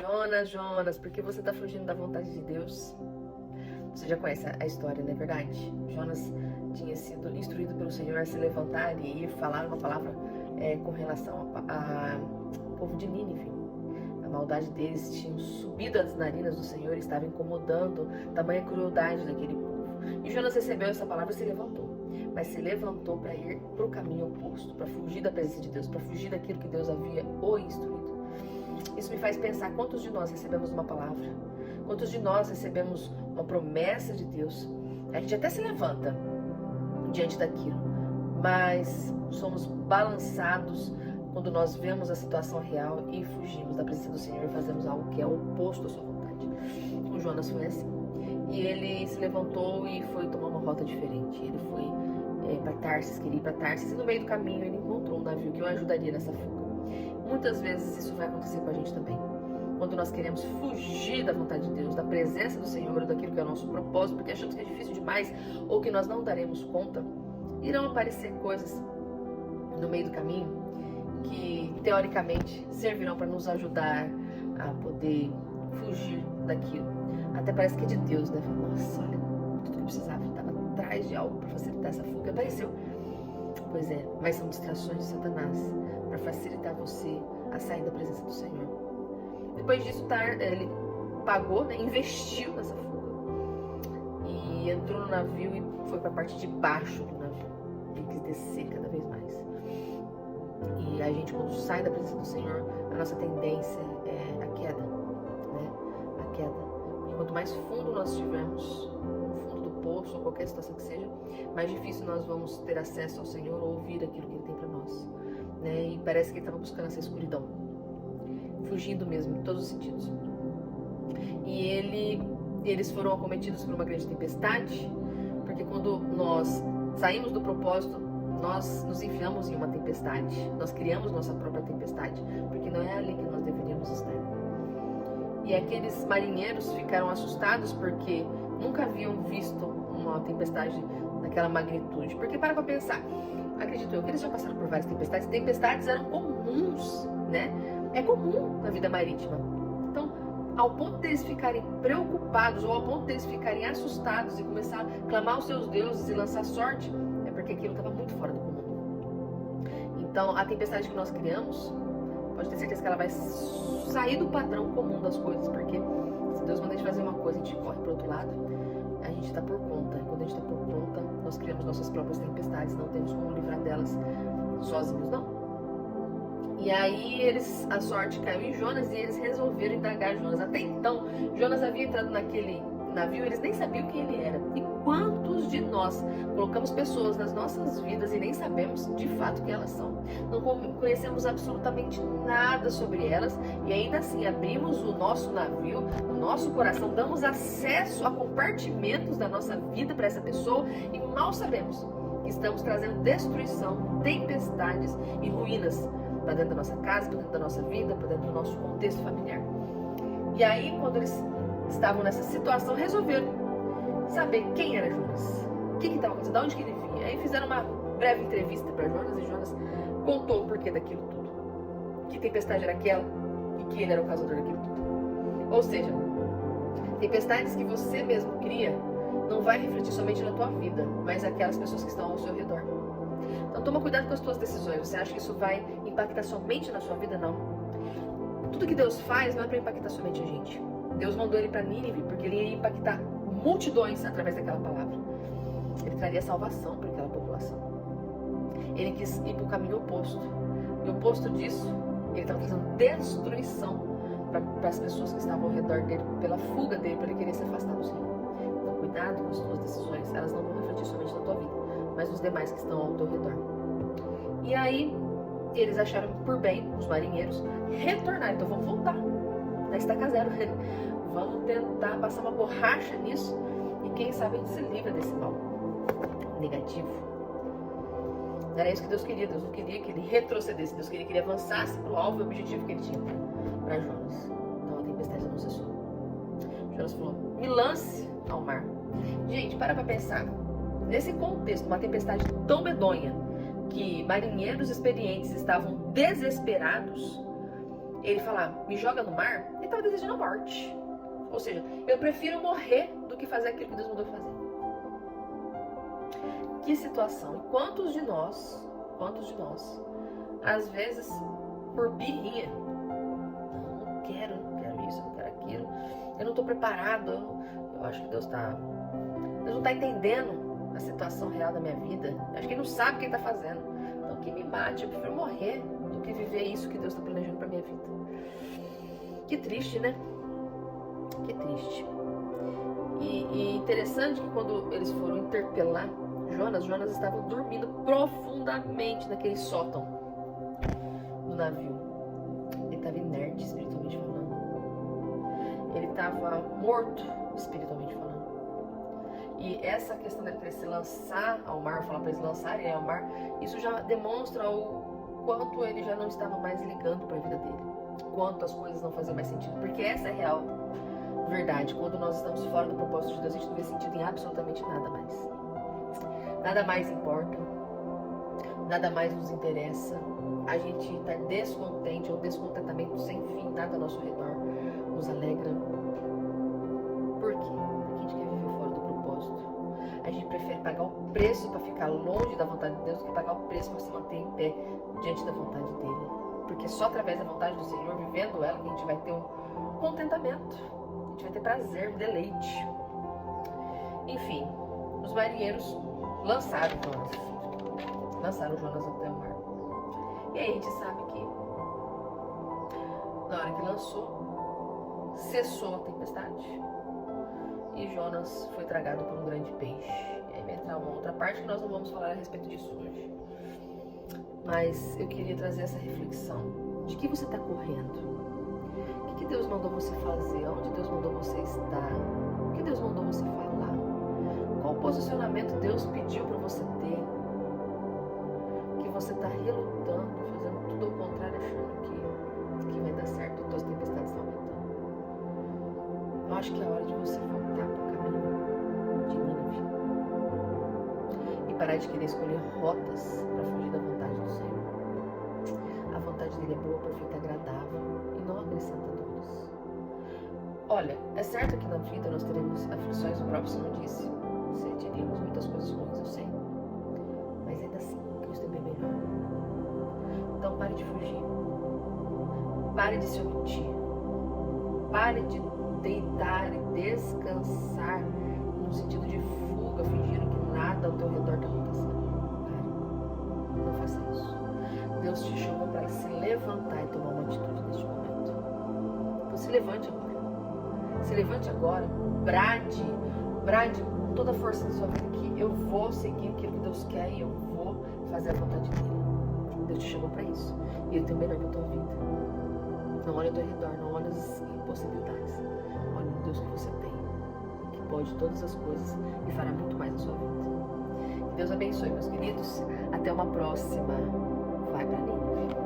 Jonas, Jonas, por que você está fugindo da vontade de Deus? Você já conhece a história, não é verdade? Jonas tinha sido instruído pelo Senhor a se levantar e ir falar uma palavra com relação ao povo de Nínive. A maldade deles tinha subido às narinas do Senhor e estava incomodando tamanha crueldade daquele povo. E Jonas recebeu essa palavra e se levantou. Mas se levantou para ir para o caminho oposto, para fugir da presença de Deus, para fugir daquilo que Deus havia o instruído. Isso me faz pensar quantos de nós recebemos uma palavra, quantos de nós recebemos uma promessa de Deus. A gente até se levanta diante daquilo, mas somos balançados quando nós vemos a situação real e fugimos da presença do Senhor e fazemos algo que é oposto à sua vontade. O Jonas foi assim. E ele se levantou e foi tomar uma rota diferente. Ele foi para Tarsis, queria ir para Tarsis, e no meio do caminho ele encontrou um navio que o ajudaria nessa fuga. Muitas vezes isso vai acontecer com a gente também. Quando nós queremos fugir da vontade de Deus, da presença do Senhor, daquilo que é o nosso propósito, porque achamos que é difícil demais ou que nós não daremos conta, irão aparecer coisas no meio do caminho que, teoricamente, servirão para nos ajudar a poder fugir daquilo. Até parece que é de Deus, né? Nossa, olha, tudo que eu precisava, eu estava atrás de algo para facilitar essa fuga, apareceu. Pois é, mas são distrações de Satanás para facilitar você a sair da presença do Senhor. Depois disso, ele pagou, né, investiu nessa fuga e entrou no navio e foi para a parte de baixo do navio. Ele quis descer cada vez mais. E a gente, quando sai da presença do Senhor, a nossa tendência é a queda, né? A queda. E quanto mais fundo nós estivermos, no fundo do poço, ou qualquer situação que seja, mais difícil nós vamos ter acesso ao Senhor ou ouvir aquilo que Ele tem para nós, né? E parece que Ele estava buscando essa escuridão, fugindo mesmo, em todos os sentidos. E eles foram acometidos por uma grande tempestade, porque quando nós saímos do propósito, nós nos enfiamos em uma tempestade, nós criamos nossa própria tempestade, porque não é ali que nós deveríamos estar. E aqueles marinheiros ficaram assustados porque nunca haviam visto uma tempestade daquela magnitude. Porque para pensar, acredito eu que eles já passaram por várias tempestades. Tempestades eram comuns, né? É comum na vida marítima. Então, ao ponto deles ficarem preocupados ou ao ponto deles ficarem assustados e começar a clamar aos seus deuses e lançar sorte, é porque aquilo estava muito fora do comum. Então, a tempestade que nós criamos, pode ter certeza que ela vai sair do padrão comum das coisas, porque se Deus manda a gente fazer uma coisa, a gente corre para o outro lado, a gente está por conta. E quando a gente está por conta, nós criamos nossas próprias tempestades, não temos como livrar delas sozinhos, não. E aí a sorte caiu em Jonas e eles resolveram indagar Jonas. Até então, Jonas havia entrado naquele navio, eles nem sabiam quem ele era. E quantos de nós colocamos pessoas nas nossas vidas e nem sabemos de fato quem elas são? Não conhecemos absolutamente nada sobre elas e ainda assim abrimos o nosso navio, o nosso coração, damos acesso a compartimentos da nossa vida para essa pessoa e mal sabemos que estamos trazendo destruição, tempestades e ruínas para dentro da nossa casa, para dentro da nossa vida, para dentro do nosso contexto familiar. E aí, quando eles estavam nessa situação, resolveram saber quem era Jonas, o que estava acontecendo, de onde que ele vinha. Aí fizeram uma breve entrevista para Jonas e Jonas contou o porquê daquilo tudo, que tempestade era aquela e que ele era o causador daquilo tudo. Ou seja, tempestades que você mesmo cria não vai refletir somente na tua vida, mas aquelas pessoas que estão ao seu redor. Então toma cuidado com as tuas decisões. Você acha que isso vai impactar somente na sua vida? Não. Tudo que Deus faz não é para impactar somente a gente. Deus mandou ele para Nínive porque ele ia impactar multidões através daquela palavra. Ele traria salvação para aquela população. Ele quis ir para o caminho oposto. E o oposto disso, ele estava trazendo destruição para as pessoas que estavam ao redor dele, pela fuga dele, para ele querer se afastar do Senhor. Então cuidado com as tuas decisões. Elas não vão refletir somente na tua vida, mas nos demais que estão ao teu redor. E aí, eles acharam por bem, os marinheiros, retornar. Então vamos voltar na estaca zero. Vamos tentar passar uma borracha nisso e quem sabe a gente se livra desse mal negativo. Não era isso que Deus queria. Deus não queria que ele retrocedesse. Deus queria que ele avançasse para o alvo e o objetivo que ele tinha para Jonas. Então a tempestade não cessou. Jonas falou, me lance ao mar. Gente, para pensar. Nesse contexto, uma tempestade tão medonha que marinheiros experientes estavam desesperados, ele falar, me joga no mar, ele estava desejando a morte. Ou seja, eu prefiro morrer do que fazer aquilo que Deus mandou fazer. Que situação. E quantos de nós, às vezes, por birrinha, não quero isso, não quero aquilo, eu não estou preparado, eu acho que Deus não está entendendo a situação real da minha vida, eu acho que Ele não sabe o que Ele está fazendo. Então, que me mate, eu prefiro morrer do que viver isso que Deus está planejando para minha vida. Que triste, né? Que triste. E interessante que quando eles foram interpelar Jonas estava dormindo profundamente naquele sótão do navio. Ele estava inerte espiritualmente falando. Ele estava morto espiritualmente falando. E essa questão dele querer se lançar ao mar, falar para eles lançarem ao mar, isso já demonstra o quanto ele já não estava mais ligando para a vida dele. Quanto as coisas não faziam mais sentido. Porque essa é a real verdade. Quando nós estamos fora do propósito de Deus, a gente não vê sentido em absolutamente nada mais. Nada mais importa, nada mais nos interessa, a gente está descontente ou descontentamento sem fim, nada ao nosso redor nos alegra. Por quê? Porque a gente quer viver fora do propósito. A gente prefere pagar o preço para ficar longe da vontade de Deus do que pagar o preço para se manter em pé diante da vontade dele. Porque só através da vontade do Senhor, vivendo ela, que a gente vai ter um contentamento, a gente vai ter prazer, um deleite. Enfim, os marinheiros lançaram Jonas até o mar. E aí a gente sabe que na hora que lançou, cessou a tempestade e Jonas foi tragado por um grande peixe. E aí vai entrar uma outra parte que nós não vamos falar a respeito disso hoje. Mas eu queria trazer essa reflexão. De que você está correndo? O que Deus mandou você fazer? Onde Deus mandou você estar? O que Deus mandou você falar? Qual posicionamento Deus pediu para você ter? Que você está relutando, fazendo tudo ao contrário, achando que vai dar certo e suas tempestades estão aumentando. Eu acho que é hora de você voltar para o caminho de Nínive e parar de querer escolher rotas para fugir da vontade do Senhor. A vontade dele é boa, perfeita, agradável e não acrescenta dores. Olha, é certo que na vida nós teremos aflições, o próprio Senhor disse. Sentiríamos muitas coisas ruins, eu sei. Mas ainda assim, Cristo é bem melhor. Então pare de fugir. Pare de se omitir. Pare de deitar e descansar no sentido de fuga, fingindo que nada ao teu redor está acontecendo. Pare. Não faça isso. Deus te chamou para se levantar e tomar uma atitude neste momento. Então se levante agora. Se levante agora. Brade com toda a força da sua vida que eu vou seguir aquilo que Deus quer e eu vou fazer a vontade dele. Deus te chamou para isso. E Ele tem o melhor para a tua vida. Não olha ao teu redor, não olha as impossibilidades. Olha no Deus que você tem, que pode todas as coisas e fará muito mais na sua vida. Que Deus abençoe, meus queridos. Até uma próxima. Vai para Nínive.